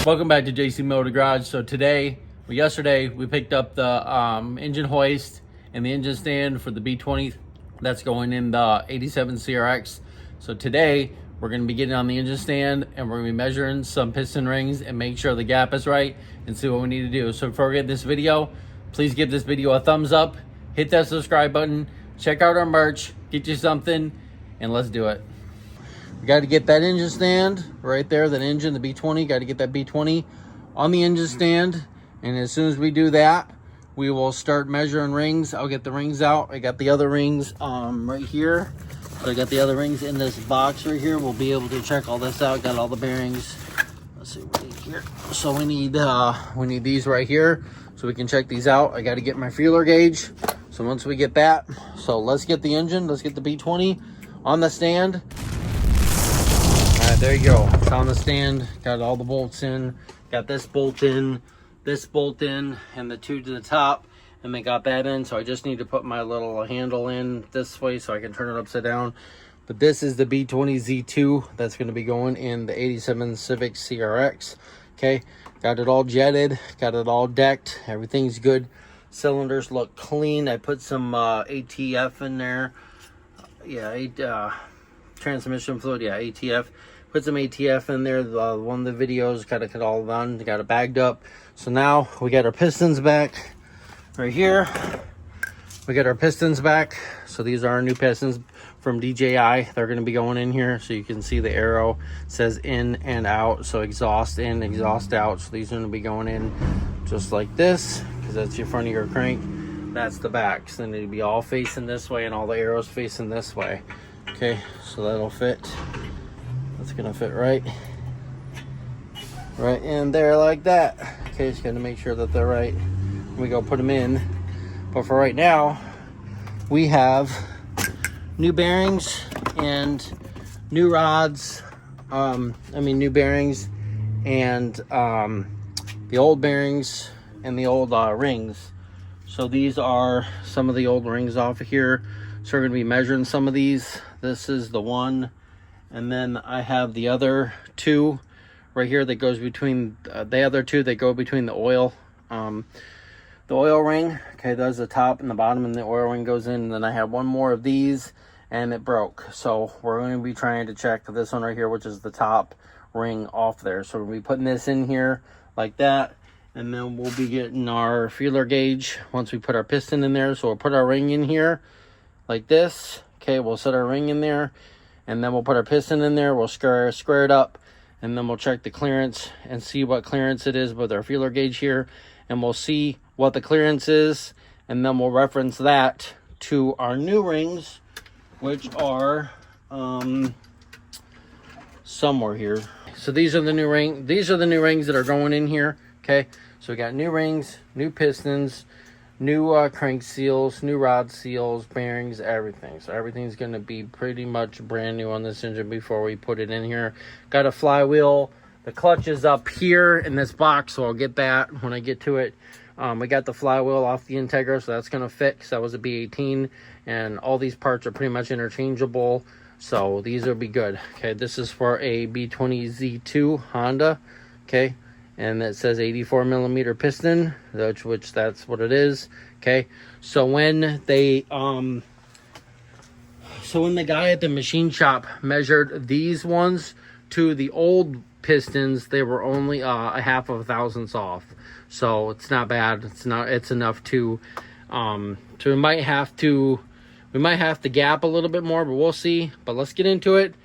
Welcome back to JC Motor Garage. So yesterday we picked up the engine hoist and the engine stand for the B20 that's going in the 87 CRX. So today we're going to be getting on the engine stand and we're going to be measuring some piston rings and make sure the gap is right and see what we need to do. So before we get this video, please give this video a thumbs up, hit that subscribe button, check out our merch, get you something, and let's do it. We got to get that engine stand right there, that engine, the B20, got to get that B20 on the engine stand. And as soon as we do that, we will start measuring rings. I'll get the rings out. I got the other rings right here. So I got the other rings in this box right here. We'll be able to check all this out. Got all the bearings. Let's see what we need here. So we need these right here so we can check these out. I got to get my feeler gauge. So once we get that, so let's get the engine, let's get the B20 on the stand. All right, there you go. It's on the stand. Got all the bolts in. Got this bolt in, and the two to the top. And they got that in. So I just need to put my little handle in this way so I can turn it upside down. But this is the B20 Z2 that's going to be going in the 87 Civic CRX. Okay, got it all jetted, got it all decked. Everything's good. Cylinders look clean. I put some ATF in there. Transmission fluid. Yeah, ATF. Put some ATF in there. One of the videos got it all done. Got it bagged up. So now we got our pistons back right here. We got our pistons back. So these are our new pistons from DJI. They're going to be going in here. So you can see the arrow says in and out. So exhaust in, exhaust out. So these are going to be going in just like this, because that's your front of your crank. That's the back. So then it'll be all facing this way and all the arrows facing this way. Okay, so that'll fit. That's gonna fit right in there like that. Okay, just gotta make sure that they're right. We go put them in. But for right now, we have new bearings and new rods. New bearings and the old bearings and the old rings. So these are some of the old rings off of here. So we're going to be measuring some of these. This is the one. And then I have the other two right here that goes between the other two that go between the oil ring. Okay, there's the top and the bottom, and the oil ring goes in. And then I have one more of these, and it broke. So we're going to be trying to check this one right here, which is the top ring off there. So we'll be putting this in here like that. And then we'll be getting our feeler gauge once we put our piston in there. So we'll put our ring in here like this. Okay, we'll set our ring in there, and then we'll put our piston in there. We'll square it up, and then we'll check the clearance and see what clearance it is with our feeler gauge here. And we'll see what the clearance is, and then we'll reference that to our new rings, which are somewhere here. So these are the new rings that are going in here. Okay, so we got new rings, new pistons, new crank seals, new rod seals, bearings, everything. So everything's going to be pretty much brand new on this engine before we put it in here. Got a flywheel. The clutch is up here in this box, so I'll get that when I get to it. We got the flywheel off the Integra, so that's going to fit because that was a B18. And all these parts are pretty much interchangeable, so these will be good. Okay, this is for a B20 Z2 Honda. Okay. And it says 84 millimeter piston, which that's what it is. Okay, so when the guy at the machine shop measured these ones to the old pistons, they were only a half of a thousandths off. So it's not bad. It's enough to so we might have to gap a little bit more, but we'll see. But let's get into it.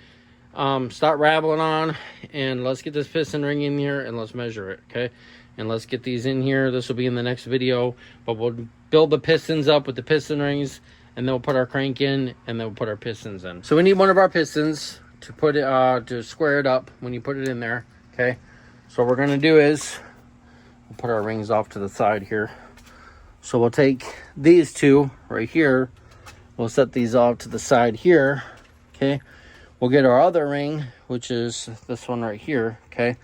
Start rattling on, and let's get this piston ring in here and let's measure it. Okay, and let's get these in here. This will be in the next video, but we'll build the pistons up with the piston rings, and then we'll put our crank in, and then we'll put our pistons in. So we need one of our pistons to put it to square it up when you put it in there. Okay, so what we're gonna do is we'll put our rings off to the side here. So we'll take these two right here, we'll set these off to the side here. Okay, we'll get our other ring, which is this one right here. Okay,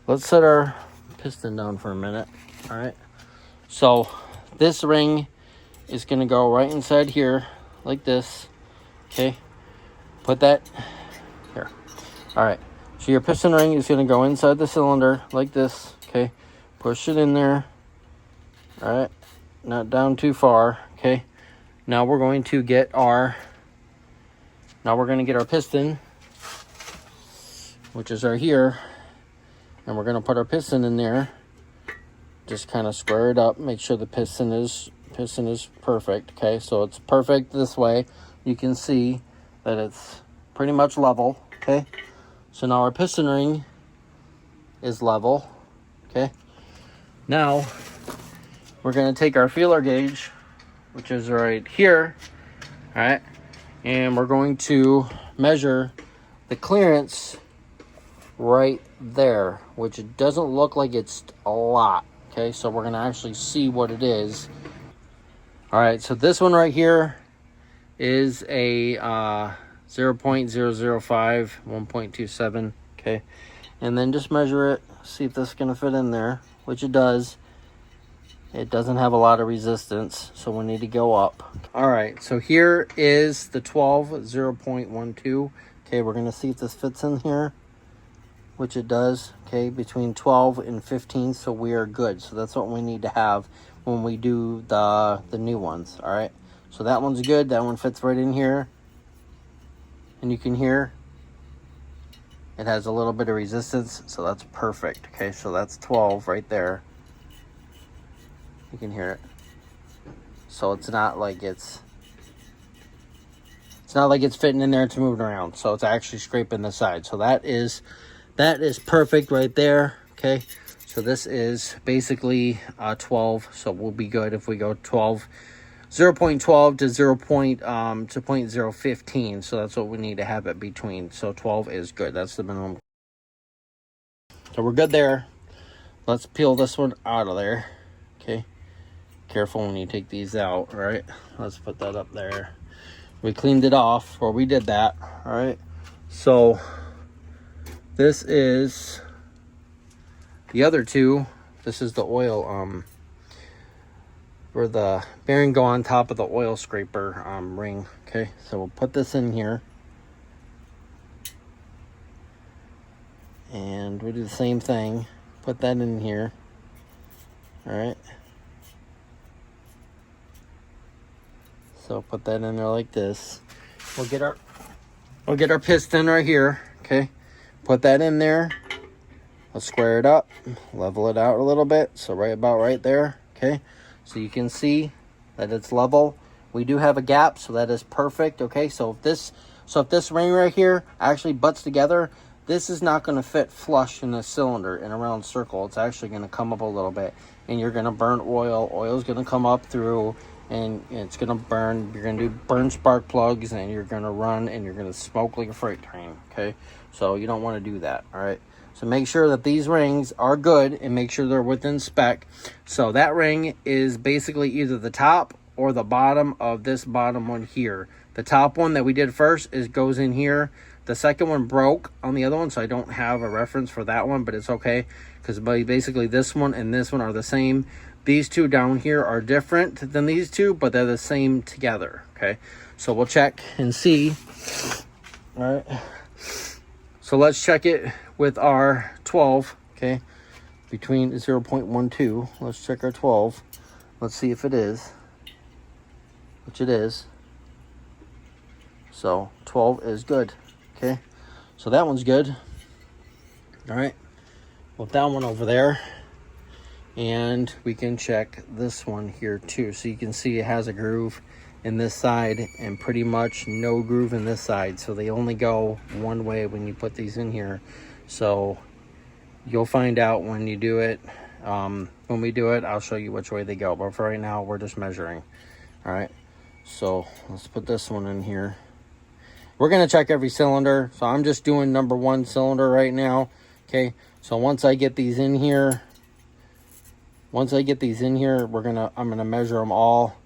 let's set our piston down for a minute. All right, so this ring is going to go right inside here like this. Okay, put that here. All right, So your piston ring is going to go inside the cylinder like this, okay? Push it in there, all right? Not down too far, okay? Now we're going to get our piston, which is right here, and we're going to put our piston in there. Just kind of square it up, make sure the piston is perfect, okay? So it's perfect this way. You can see that it's pretty much level, okay? So now our piston ring is level, okay? Now we're going to take our feeler gauge, which is right here, all right? And we're going to measure the clearance right there, which it doesn't look like it's a lot, okay? So we're going to actually see what it is. All right, so this one right here is a 0.005, 1.27, okay? And then just measure it, see if this is going to fit in there, which it does. It doesn't have a lot of resistance, so we need to go up. All right, so here is the 12, 0.12. Okay, we're going to see if this fits in here, which it does, okay, between 12 and 15, so we are good. So that's what we need to have when we do the new ones, all right? So that one's good. That one fits right in here. And you can hear it has a little bit of resistance, so that's perfect, okay? So that's 12 right there. You can hear it. So it's not like it's fitting in there, it's moving around. So it's actually scraping the side. So that is perfect right there, okay? So this is basically 12, so we'll be good if we go 12, 0.12 to 0.015. So that's what we need to have it between. So 12 is good. That's the minimum. So we're good there. Let's peel this one out of there, okay? Careful when you take these out, all right? Let's put that up there. We cleaned it off, or we did that, all right? So this is the other two. This is the oil, where the bearing go on top of the oil scraper ring, okay? So we'll put this in here. And we'll do the same thing. Put that in here, all right? So put that in there like this. We'll get our piston right here, okay? Put that in there. Let's square it up, level it out a little bit. So right about right there, okay? So you can see that it's level. We do have a gap, so that is perfect, okay? So if this ring right here actually butts together, this is not going to fit flush in a cylinder in a round circle. It's actually going to come up a little bit, and you're going to burn oil. Oil's going to come up through, and it's going to burn. You're going to do burn spark plugs, and you're going to run, and you're going to smoke like a freight train, okay? So you don't want to do that, all right? So make sure that these rings are good, and make sure they're within spec. So that ring is basically either the top or the bottom of this bottom one here. The top one that we did first goes in here. The second one broke on the other one, so I don't have a reference for that one, but it's okay, because basically this one and this one are the same. These two down here are different than these two, but they're the same together, okay? So we'll check and see. All right. So let's check it with our 12, okay? Between 0.12. Let's check our 12. Let's see if it is, which it is. So 12 is good, okay? So that one's good. All right. Put that one over there. And we can check this one here too. So you can see it has a groove in this side and pretty much no groove in this side. So they only go one way when you put these in here. So you'll find out when you do it. When we do it, I'll show you which way they go. But for right now, we're just measuring. All right. So let's put this one in here. We're going to check every cylinder. So I'm just doing number one cylinder right now. Okay. So once I get these in here, I'm going to measure them all.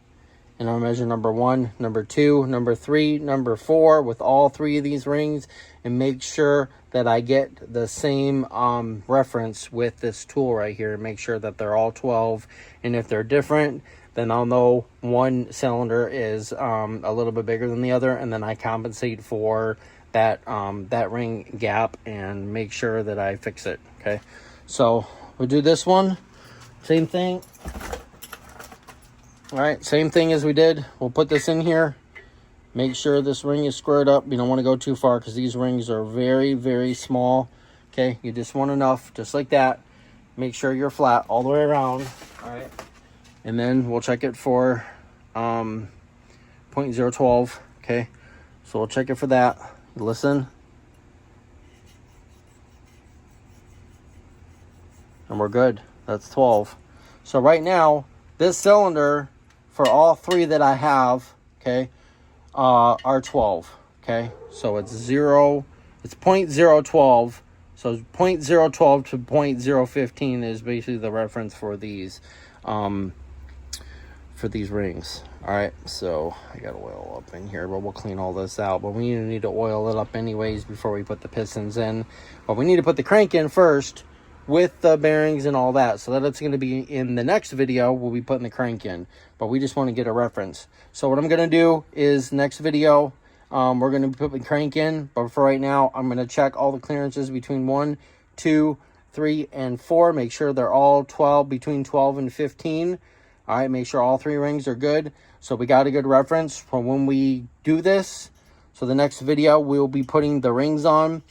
And I'll measure number 1, number 2, number 3, number 4 with all 3 of these rings, and make sure that I get the same reference with this tool right here. Make sure that they're all 12. And if they're different, then I'll know one cylinder is a little bit bigger than the other, and then I compensate for that ring gap and make sure that I fix it. Okay, so we'll do this one, same thing. All right, same thing as we did. We'll put this in here. Make sure this ring is squared up. You don't want to go too far because these rings are very, very small. Okay, you just want enough, just like that. Make sure you're flat all the way around. All right, and then we'll check it for 0.012. Okay, so we'll check it for that. Listen. And we're good. That's 12. So right now, this cylinder for all three that I have, okay, are 12. Okay, so it's 0.012. So 0.012 to 0.015 is basically the reference for these rings. All right, so I got oil up in here, but we'll clean all this out. But we need to oil it up anyways before we put the pistons in. But we need to put the crank in first with the bearings and all that. So that's going to be in the next video. We'll be putting the crank in, but we just want to get a reference. So what I'm going to do is next video, we're going to put the crank in. But for right now, I'm going to check all the clearances between 1, 2, 3, and 4. Make sure they're all 12, between 12 and 15. All right, make sure all three rings are good. So we got a good reference for when we do this. So the next video, we'll be putting the rings on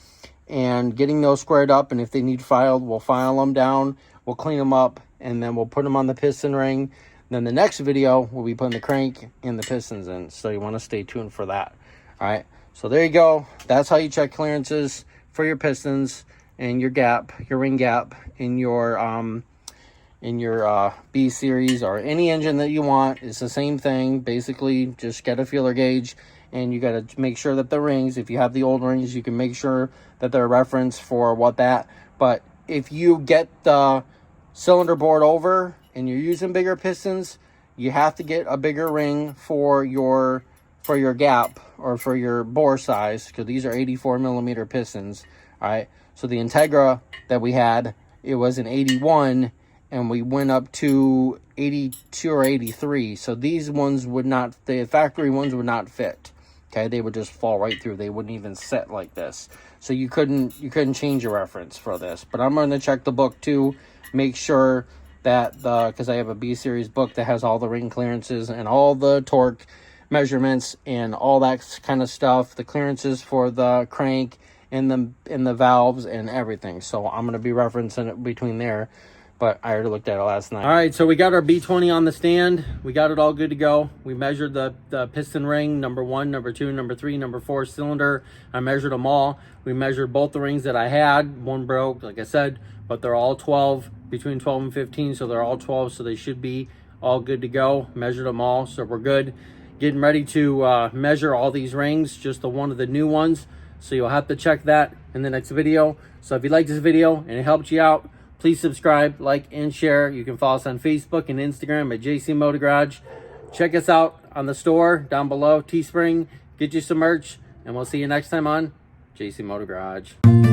and getting those squared up. And if they need filed, we'll file them down. We'll clean them up, and then we'll put them on the piston ring. Then the next video, we'll be putting the crank and the pistons in. So you want to stay tuned for that. All right, so there you go. That's how you check clearances for your pistons and your gap, your ring gap in your B series or any engine that you want. It's the same thing. Basically, just get a feeler gauge, and you got to make sure that the rings, if you have the old rings, you can make sure that they're a reference for what that. But if you get the cylinder board over and you're using bigger pistons, you have to get a bigger ring for your gap or for your bore size, because these are 84 millimeter pistons. All right, so the Integra that we had, it was an 81, and we went up to 82 or 83. So these ones would not, the factory ones would not fit. Okay, they would just fall right through. They wouldn't even set like this. So you couldn't change your reference for this. But I'm going to check the book too, make sure that because I have a B series book that has all the ring clearances and all the torque measurements and all that kind of stuff, the clearances for the crank and the valves and everything. So I'm going to be referencing it between there. But I already looked at it last night. All right, so we got our B20 on the stand. We got it all good to go. We measured the piston ring, number 1, number 2, number 3, number 4 cylinder. I measured them all. We measured both the rings that I had. One broke, like I said, but they're all 12, between 12 and 15, so they're all 12, so they should be all good to go. Measured them all, so we're good. Getting ready to measure all these rings, just the one of the new ones. So you'll have to check that in the next video. So if you like this video and it helped you out, please subscribe, like, and share. You can follow us on Facebook and Instagram at JC Motor Garage. Check us out on the store down below, Teespring. Get you some merch, and we'll see you next time on JC Motor Garage.